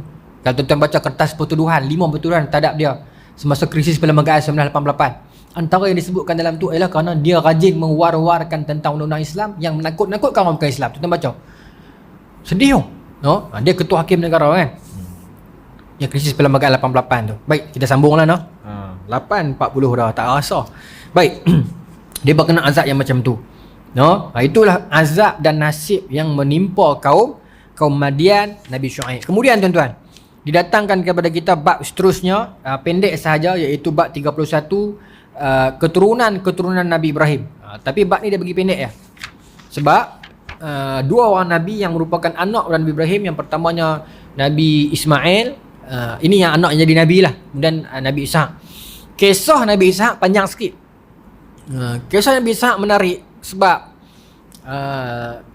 Speaker 1: Kalau tuan-tuan baca kertas pertuduhan, 5 pertuduhan terhadap dia semasa krisis perlembagaan 1988, antara yang disebutkan dalam tu ialah kerana dia rajin mewar-warkan tentang undang-undang Islam yang menakut-nakutkan orang bukan Islam. Tuan-tuan baca, sedih dia Ketua Hakim Negara kan, yang krisis perlembagaan 88 tu. Baik, kita sambunglah 8.40 dah, tak rasa. Baik. Dia berkena azab yang macam tu. Itulah azab dan nasib yang menimpa kaum Madian Nabi Syuaib. Kemudian tuan-tuan, didatangkan kepada kita bab seterusnya, pendek sahaja, iaitu bab 31, keturunan Nabi Ibrahim. Tapi bab ni dia bagi pendek ya. Sebab dua orang Nabi yang merupakan anak Nabi Ibrahim. Yang pertamanya Nabi Ismail, ini yang anak yang jadi Nabi lah. Kemudian Nabi Ishak. Kisah Nabi Ishaq panjang sikit. Kisah Nabi Ishaq menarik sebab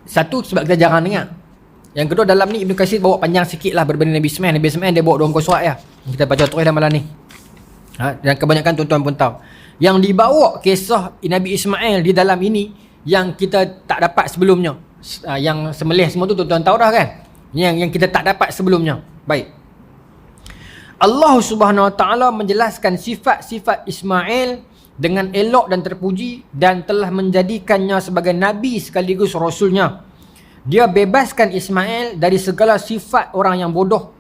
Speaker 1: satu, sebab kita jarang dengar. Yang kedua, dalam ni Ibn Katsir bawa panjang sikit lah berbanding Nabi Ismail. Nabi Ismail dia bawa 2 surat ya. Kita baca terus dalam malam ni. Dan kebanyakan tuan-tuan pun tahu. Yang dibawa kisah Nabi Ismail di dalam ini yang kita tak dapat sebelumnya. Yang sembelih semua tu tuan-tuan tahu dah kan? Yang kita tak dapat sebelumnya. Baik. Allah Subhanahu Wa Taala menjelaskan sifat-sifat Ismail dengan elok dan terpuji dan telah menjadikannya sebagai nabi sekaligus rasulnya. Dia bebaskan Ismail dari segala sifat orang yang bodoh.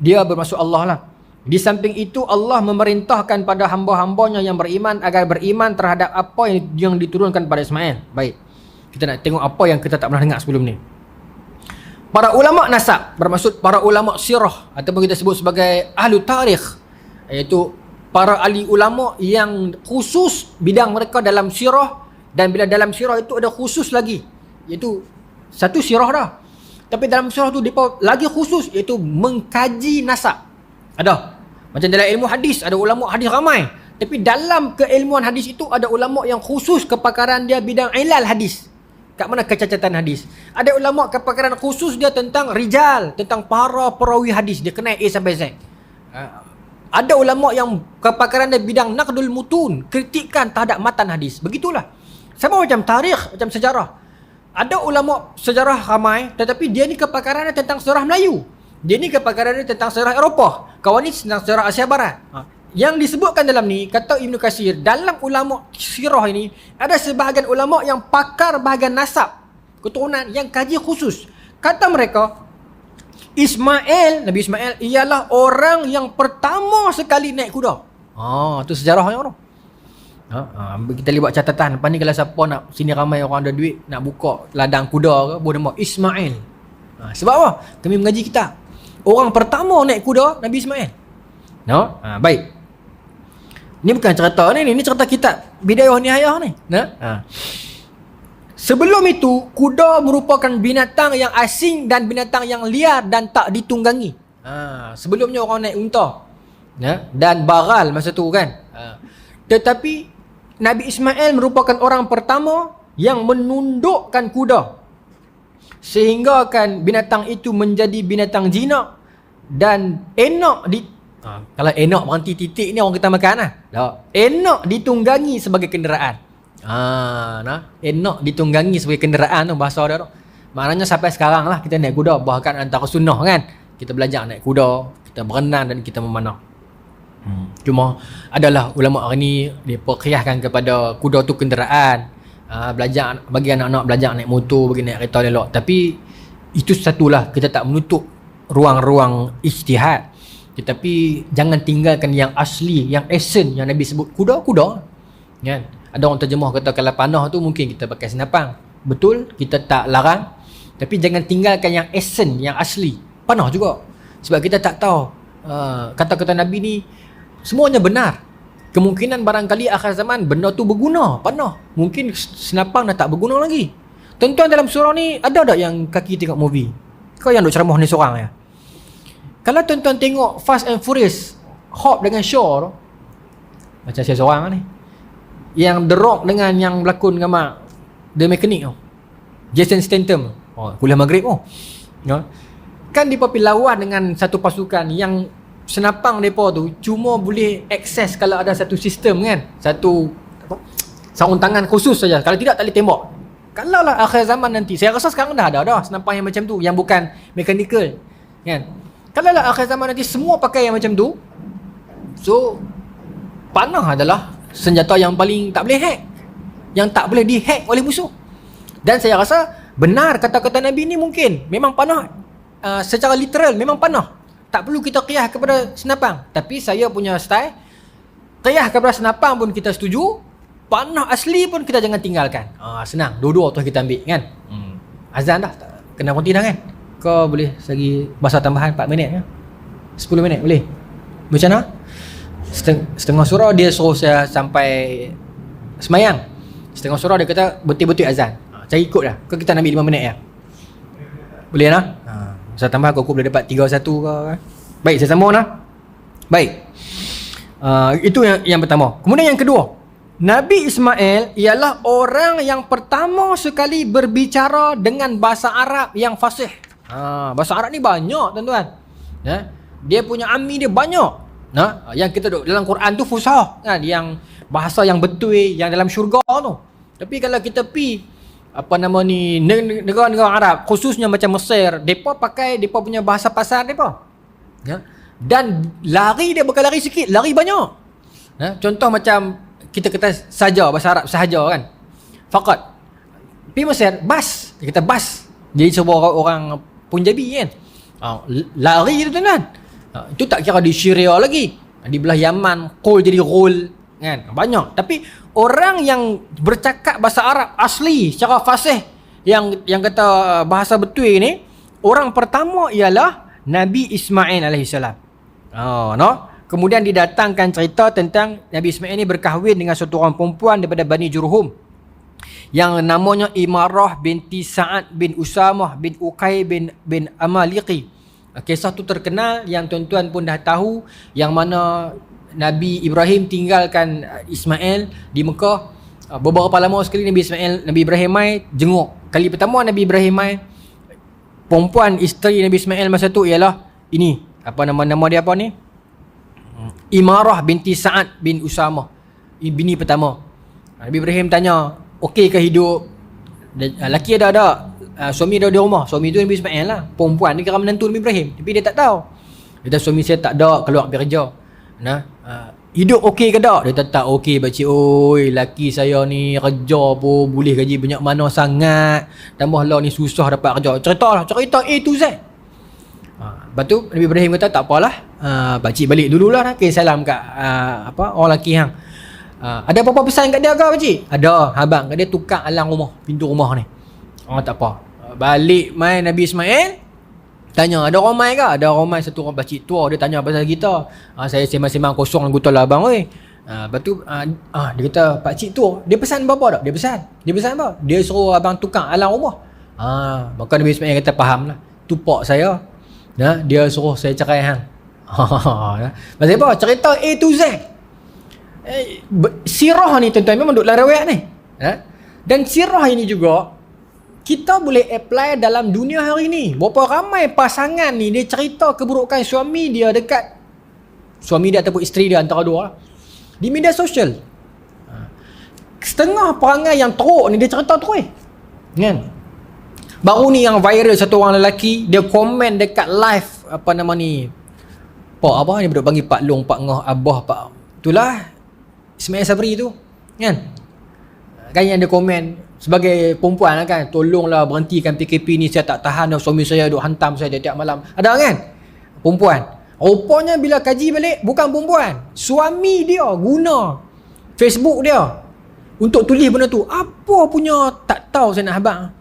Speaker 1: Dia bermaksud Allah lah. Di samping itu Allah memerintahkan pada hamba-hambanya yang beriman agar beriman terhadap apa yang diturunkan pada Ismail. Baik. Kita nak tengok apa yang kita tak pernah dengar sebelum ni. Para ulama nasab, bermaksud para ulama sirah ataupun kita sebut sebagai ahli tarikh, iaitu para ahli ulama yang khusus bidang mereka dalam sirah. Dan bila dalam sirah itu ada khusus lagi, iaitu satu sirah dah, tapi dalam sirah tu mereka lagi khusus, iaitu mengkaji nasab. Ada macam dalam ilmu hadis, ada ulama hadis ramai, tapi dalam keilmuan hadis itu ada ulama yang khusus kepakaran dia bidang ilal hadis. Kat mana kecacatan hadis. Ada ulama kepakaran khusus dia tentang rijal, tentang para perawi hadis, dia kenal A sampai Z. Ada ulama yang kepakaran dia bidang naqdul mutun, kritikan terhadap matan hadis. Begitulah. Sama macam tarikh, macam sejarah. Ada ulama sejarah ramai, tetapi dia ni kepakarannya tentang sejarah Melayu. Dia ni kepakarannya tentang sejarah Eropah. Kawan ni tentang sejarah Asia Barat. Yang disebutkan dalam ni, kata Ibn Katsir, dalam ulama sirah ini ada sebahagian ulama yang pakar bahagian nasab, keturunan, yang kaji khusus. Kata mereka, Nabi Ismail ialah orang yang pertama sekali naik kuda. Tu sejarahnya orang. Kita buat catatan. Lepas ni kalau siapa nak, sini ramai orang ada duit, nak buka ladang kuda ke, boleh nama Ismail. Sebab apa? Kami mengaji kitab. Orang pertama naik kuda Nabi Ismail. Baik. Ni bukan cerita ni cerita kitab Bidayah Nihayah ni. Sebelum itu, kuda merupakan binatang yang asing dan binatang yang liar dan tak ditunggangi. Sebelumnya orang naik unta dan baral masa tu kan. Tetapi Nabi Ismail merupakan orang pertama yang menundukkan kuda, sehingga kan binatang itu menjadi binatang jinak dan enak kalau enak berhenti titik ni orang kita makan lah. Enak ditunggangi sebagai kenderaan. Enak ditunggangi sebagai kenderaan tu bahasa dia tu. Maknanya sampai sekarang lah kita naik kuda, bahkan antara sunnah kan. Kita belajar naik kuda, kita berenang dan kita memanah. Cuma adalah ulama hari ni dia perkiaskan kepada kuda tu kenderaan. Belajar bagi anak-anak belajar naik motor, bagi naik kereta elok. Tapi itu satulah, kita tak menutup ruang-ruang ijtihad. Tetapi jangan tinggalkan yang asli, yang esen yang Nabi sebut kuda-kuda. Kan? Ada orang terjemah kata kalau panah tu mungkin kita pakai senapang. Betul, kita tak larang. Tapi jangan tinggalkan yang esen, yang asli. Panah juga. Sebab kita tak tahu kata-kata Nabi ni semuanya benar. Kemungkinan barangkali akhir zaman benda tu berguna, panah. Mungkin senapang dah tak berguna lagi. Tuan-tuan dalam surah ni ada tak yang kaki tengok movie? Kau yang duk ceramah ni seorang ya? Kalau tuan-tuan tengok Fast and Furious, Hop dengan Shaw tu, macam saya seorang ni, yang The Rock dengan yang berlakon dengan mak The Mechanic tu, Jason Statham, kuliah maghrib tu, kan dia pergi lawan dengan satu pasukan yang senapang mereka tu cuma boleh akses kalau ada satu sistem kan, satu sarung tangan khusus saja, kalau tidak tak boleh tembak. Kalau lah akhir zaman nanti, saya rasa sekarang dah ada senapang yang macam tu, yang bukan mechanical kan. Kalau lah akhir zaman nanti semua pakai yang macam tu, so panah adalah senjata yang paling tak boleh hack, yang tak boleh dihack oleh musuh. Dan saya rasa benar kata-kata Nabi ni, mungkin memang panah secara literal memang panah, tak perlu kita qiyas kepada senapang. Tapi saya punya style, qiyas kepada senapang pun kita setuju, panah asli pun kita jangan tinggalkan. Senang, dua-dua tu kita ambil kan. Azan dah, kena berhenti dah kan. Kau boleh lagi bahasa tambahan 4 minit kan? 10 minit boleh? Macam mana? Setengah surah dia suruh saya sampai semayang. Setengah surah dia kata betul-betul azan. Cari ikut dah. Kau kita nak ambil 5 minit ya? Boleh lah? Saya tambah aku boleh dapat 3-1 ke kan? Baik, saya sambung lah. Baik. Itu yang pertama. Kemudian yang kedua, Nabi Ismail ialah orang yang pertama sekali berbicara dengan bahasa Arab yang fasih. Bahasa Arab ni banyak tuan-tuan. Dia punya ammi dia banyak. Yang kita dalam Quran tu fusah kan, yang bahasa yang betul yang dalam syurga tu. Tapi kalau kita pi negara-negara Arab, khususnya macam Mesir, depa pakai depa punya bahasa pasar depa. Dan lari dia bukan lari sikit, lari banyak. Contoh macam kita kata saja bahasa Arab sahaja kan. Faqat. Pi Mesir bas, kita bas. Jadi sebuah orang Punjabi kan. Lari tu tuan. Itu tak kira di Syria lagi. Di belah Yaman, qul jadi rul kan. Banyak. Tapi orang yang bercakap bahasa Arab asli secara fasih, yang kata bahasa betul ni, orang pertama ialah Nabi Ismail alaihissalam. Kemudian didatangkan cerita tentang Nabi Ismail ni berkahwin dengan satu orang perempuan daripada Bani Jurhum yang namanya Imarah binti Sa'ad bin Usamah bin Uqay bin Amaliqi. Kisah tu terkenal yang tuan-tuan pun dah tahu, yang mana Nabi Ibrahim tinggalkan Ismail di Mekah. Beberapa lama sekali Nabi Ibrahim mai jenguk. Kali pertama Nabi Ibrahim mai, perempuan isteri Nabi Ismail masa tu ialah ini, nama dia apa ni? Imarah binti Sa'ad bin Usamah, bini pertama. Nabi Ibrahim tanya, okey ke hidup? Laki ada, suami ada di rumah. Suami tu Nabi Ismail lah. Perempuan ni kira menantu Nabi Ibrahim, tapi dia tak tahu. Dia kata suami saya tak ada, keluar pergi kerja. Hidup okey ke tak? Dia tak okey pakcik. Oi, laki saya ni kerja pun boleh gaji banyak mana sangat. Tambah lah ni susah dapat kerja. Cerita A to Z. Lepas tu Nabi Ibrahim kata tak apalah, pakcik balik dululah, okay, salam kat orang lelaki hang. Ada apa-apa pesan kat dia ke pakcik? Ada, abang kat dia tukar alang rumah, pintu rumah ni. Tak apa. Balik mai Nabi Ismail tanya, ada orang mai ke? Ada orang mai, satu orang pakcik tua, dia tanya pasal kita. Saya sembang-sembang kosong lagu tu lah abang oi. Lepas tu dia kata pakcik tua, dia pesan apa tak? Dia pesan apa? Dia suruh abang tukar alang rumah. Maka Nabi Ismail kata faham lah, tu pak saya. Dia suruh saya cerai hang. Pasal apa? Cerita A to Z. Sirah ni tuan-tuan memang duk dalam riwayat ni. Dan sirah ini juga kita boleh apply dalam dunia hari ni. Berapa ramai pasangan ni dia cerita keburukan suami dia dekat suami dia ataupun isteri dia, antara dua, di media sosial. Setengah perangai yang teruk ni dia cerita terus kan. Baru ni yang viral, satu orang lelaki dia komen dekat live Pak ni duk panggil Pak Long, Pak Ngah, Abah, Pak itulah Ismail Sabri tu kan. Kan yang dia komen sebagai perempuan kan, tolonglah berhentikan PKP ni, saya tak tahan dah, suami saya duk hantam saya tiap malam. Ada kan perempuan. Rupanya bila kaji balik, bukan perempuan, suami dia guna Facebook dia untuk tulis benda tu. Apa punya tak tahu saya nak habaq.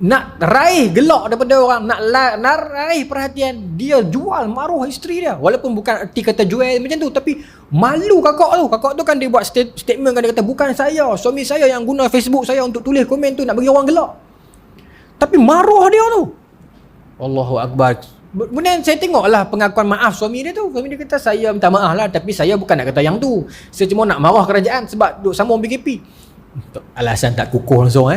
Speaker 1: Nak raih gelak daripada orang, nak raih perhatian, dia jual maruah isteri dia. Walaupun bukan erti kata jual macam tu, tapi malu kakak tu kan dia buat statement kan, dia kata bukan saya, suami saya yang guna Facebook saya untuk tulis komen tu nak bagi orang gelak. Tapi maruah dia tu, Allahu Akbar. Kemudian saya tengoklah pengakuan maaf suami dia tu. Suami dia kata saya minta maaf lah, tapi saya bukan nak kata yang tu, saya cuma nak marah kerajaan sebab duk sambung PKP. Alasan tak kukuh langsung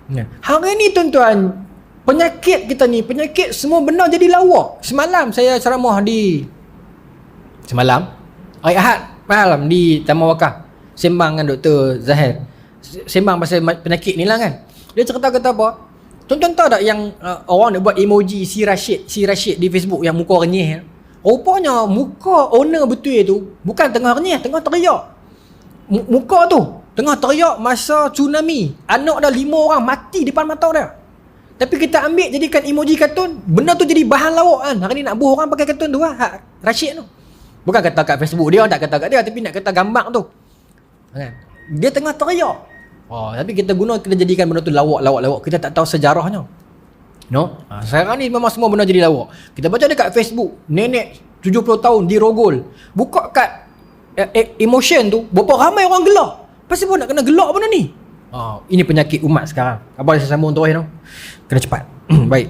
Speaker 1: Hari ni tuan-tuan, penyakit kita ni, penyakit semua benda jadi lawak. Semalam saya ceramah hari Ahad malam di Taman Wakaf, sembang dengan Dr. Zahir, sembang pasal penyakit ni lah kan. Dia cerita kata apa, tuan-tuan tahu tak yang orang nak buat emoji si Rashid di Facebook yang muka renyih. Rupanya muka owner betul tu bukan tengah renyih, tengah teriak. Muka tu tengah teriak masa tsunami, anak dah 5 orang mati depan mata dia. Tapi kita ambil jadikan emoji kartun, benda tu jadi bahan lawak kan. Hari ni nak buh orang pakai kartun tu lah, Rashid tu. Bukan kata kat Facebook dia, tak kata kat dia, tapi nak kata gambar tu kan. Dia tengah teriak. Tapi kita jadikan benda tu lawak. Kita tak tahu sejarahnya. Sekarang ni memang semua benda jadi lawak. Kita baca dekat Facebook, nenek 70 tahun dirogol. Buka kat emotion tu, berapa ramai orang gelak. Pasal pun nak kena gelak benda ni. Ini penyakit umat sekarang. Apa saya sambung terus tu? Kena cepat. Baik.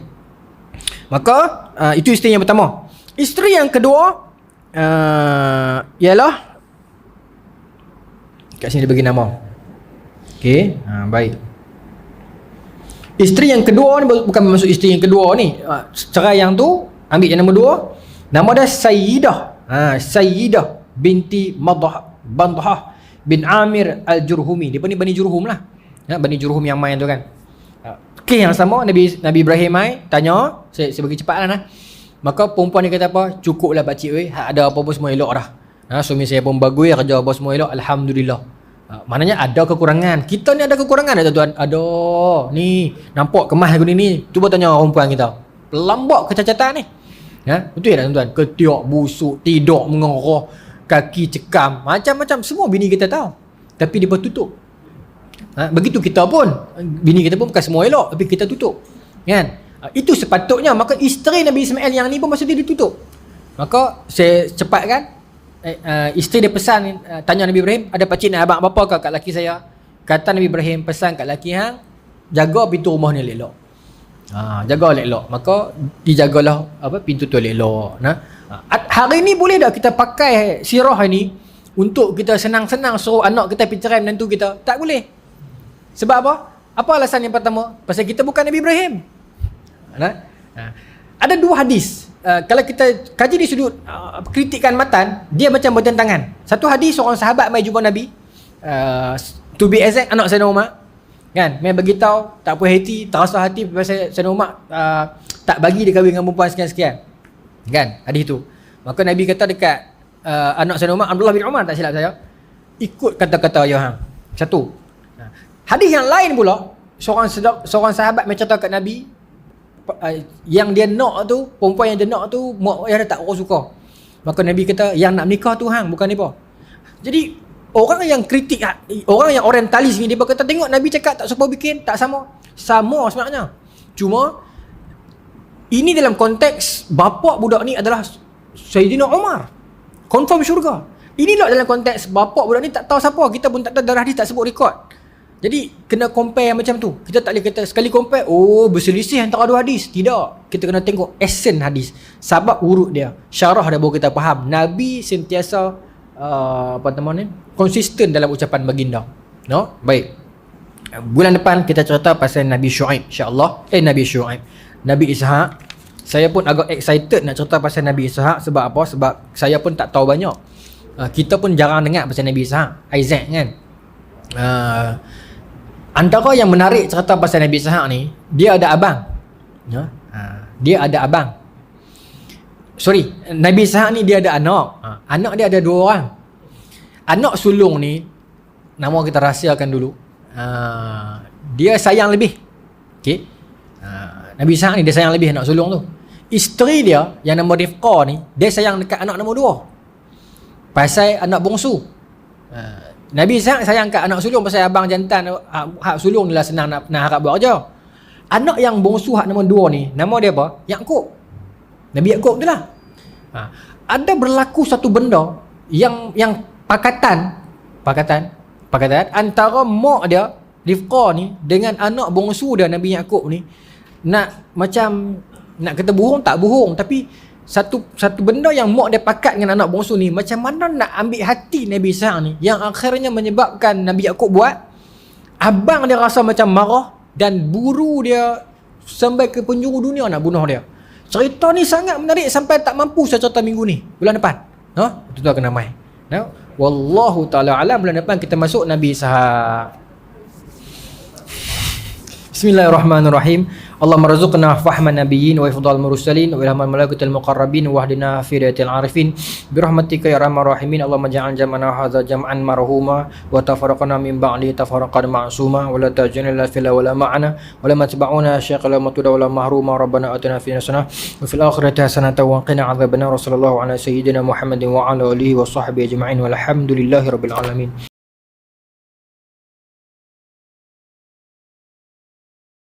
Speaker 1: Maka itu isteri yang pertama. Isteri yang kedua ialah Kat sini dia bagi nama. Okey, baik. Isteri yang kedua ni bukan bermaksud isteri yang kedua ni. Cerai yang tu ambil yang nombor 2. Nama dia Sayyidah. Sayyidah binti Bandhah bin Amir Al-Jurhumi. Dia ni Bani Jurhum lah. Bani Jurhum yang main tu kan. Kes yang sama Nabi Ibrahim mai tanya, saya bagi cepat lah. Maka perempuan ni kata apa? Cukuplah pakcik weh, ada apa-apa semua elok dah. Suami saya pun bagus, kerja apa semua elok, alhamdulillah. Maknanya ada kekurangan. Kita ni ada kekurangan tak tuan? Ada. Ni nampak kemas aku ni. Cuba tanya perempuan kita. Lambak kecacatan ni. Betul tak tuan? Ketiak busuk, tidur mengerah, kaki cekam, macam-macam semua bini kita tahu. Tapi dia tutup. Begitu kita pun. Bini kita pun bukan semua elok, tapi kita tutup. Kan? Itu sepatutnya. Maka isteri Nabi Ismail yang ni pun maksud dia ditutup. Maka saya cepatkan. Isteri dia pesan, tanya Nabi Ibrahim, ada pakcik nak abang apa ke kat laki saya? Kata Nabi Ibrahim pesan kat laki hang, jaga pintu rumah ni elok. Jaga elok. Maka dijagalah pintu tu elok. Hari ni boleh dah kita pakai sirah ni untuk kita senang-senang suruh anak kita pergi cerai menantu kita? Tak boleh. Sebab apa? Apa alasan yang pertama? Pasal kita bukan Nabi Ibrahim. Ada 2 hadis. Kalau kita kaji di sudut kritikan matan, dia macam bertentangan. Satu hadis seorang sahabat mai jumpa Nabi, to be exact anak Sayyidina Umar, kan, mai beritahu tak puas hati, terasa hati pasal Sayyidina Umar tak bagi dia kahwin dengan perempuan sekian-sekian, kan, hadis tu. Maka Nabi kata dekat anak Sayyidina Umar, Abdullah bin Umar tak silap saya, ikut kata-kata ayah hang. Satu. Hadis yang lain pula, seorang sahabat mai cerita kat Nabi, yang dia nak tu, perempuan yang dia nak tu mak ayah dia tak orang suka. Maka Nabi kata yang nak menikah tu hang, bukan depa. Jadi orang yang kritik, orang yang orientalis ni, dia kata tengok Nabi cakap tak serupa bikin, tak sama. Sama sebenarnya. Cuma ini dalam konteks bapa budak ni adalah Sayyidina Umar, confirm syurga. Inilah dalam konteks bapa budak ni tak tahu siapa, kita pun tak tahu, darah dia tak sebut rekod. Jadi kena compare macam tu. Kita tak boleh kata sekali compare, berselisih antara 2 hadis. Tidak. Kita kena tengok essence hadis, sabab urut dia, syarah dia, baru kita faham. Nabi sentiasa konsisten dalam ucapan baginda. Baik. Bulan depan kita cerita pasal Nabi Syuaib, insya-Allah. Nabi Ishaq. Saya pun agak excited nak cerita pasal Nabi Ishaq. Sebab apa? Sebab saya pun tak tahu banyak. Kita pun jarang dengar pasal Nabi Ishaq, Isaac kan. Antara yang menarik cerita pasal Nabi Ishaq ni, dia ada abang. Dia ada abang. Nabi Ishaq ni dia ada anak. Anak dia ada 2 orang. Anak sulung ni, nama kita rahsiakan dulu. Dia sayang lebih. Okey. Nabi Ishaq ni dia sayang lebih anak sulung tu. Isteri dia yang nama Rifqah ni, dia sayang dekat anak nombor 2. Pasal anak bongsu. Nabi Ishaq sayang kat anak sulung pasal abang jantan hak sulung ni lah senang nak harap buat kerja. Anak yang bongsu hak nombor 2 ni, nama dia apa? Yaqub. Nabi Yaqub tu lah. Ada berlaku satu benda yang pakatan antara mak dia Rifqah ni dengan anak bongsu dia Nabi Yaqub ni, nak kata bohong tak bohong, tapi satu benda yang mak dia pakat dengan anak bongsu ni, macam mana nak ambil hati Nabi Ishaq ni, yang akhirnya menyebabkan Nabi Yaqub buat, abang dia rasa macam marah dan buru dia sampai ke penjuru dunia nak bunuh dia. Cerita ni sangat menarik sampai tak mampu saya cerita minggu ni, bulan depan. Itu kena mai. Wallahu taala alam. Bulan depan kita masuk Nabi Ishaq. Bismillahirrahmanirrahim. Allahumma rzuqna fahman nabiyyin wa ifdal mursalin wa ilhamal malaikatil muqarrabin wa hdina fi riyatil arifin bi rahmatika ya arhamar rahimin. Allahumma ja'al jam'ana hadza jam'an marhuma wa tafarraqna min ba'di tafarraqan ma'suma wa la taj'alna fil wala ma'ana wa la matba'una syaqala matuda wa la mahruma. Rabbana atina fid hasanah wa fil akhirati hasanah wa qina adzabannar. Sallallahu ala sayyidina Muhammadin wa ala alihi wa sahbihi ajma'in walhamdulillahi rabbil alamin.